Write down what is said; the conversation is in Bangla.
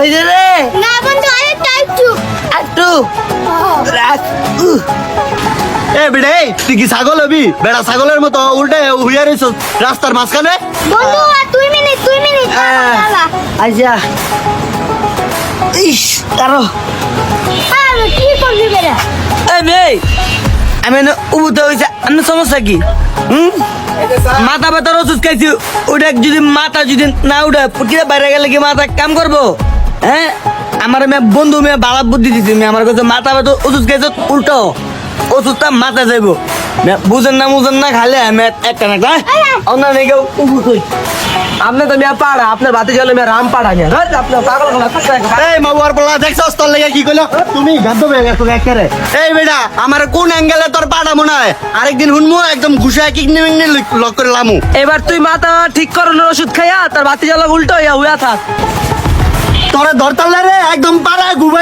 ওই যে রে না বন্ধু আরেকটা একটু রাখ এ বেড়ে তুই কি ছাগল হবি বেড়া ছাগলের মতো উল্টে হুইয়া রইছ রাস্তার মাঝখানে বন্ধু আর 2 মিনিট দাদা আচ্ছা ইস কারো আর কি করবি বেটা এই মেয়ে আমি উবুতে হয়েছে আপনার সমস্যা কি মাথা ব্যথার ওষুধ খাইছি ওটা যদি মাথা যদি না উঠে পুটিয়ে বাইরে গেলে কি মাথা কাম করবো হ্যাঁ আমার মেয়ে বন্ধু মেয়ে বালা বুদ্ধি দিচ্ছি মেয়ে আমার কাছে মাথা ব্যথা ওষুধ খাইছে উল্টো ওষুধটা মাথা যাইবো বুঝেন না খালে আমি একটা না অন্য নেই কেউ উবুত হই আপনি তো মেয়ে পাড়া আপনার বাতি জলে মেয়ে রাম পাড়া মেয়ে আপনার পাগল এই মাবুয়ার পোলা দেখছস তোর লেগে কি কইলো তুমি গাদ্দ হয়ে গেছো একেবারে এই বেটা আমার কোন অ্যাঙ্গেলে তোর পাড়া মনে হয় আরেকদিন হুনমু একদম ঘুষায় কিকনি মিকনি লক করে লামু এবার তুই মাথা ঠিক করানোর ওষুধ খাইয়া তার বাতি জ্বালা উল্টো হইয়া হুয়া থাক তোরে ধরতালে রে একদম পাড়ায় ঘুমাই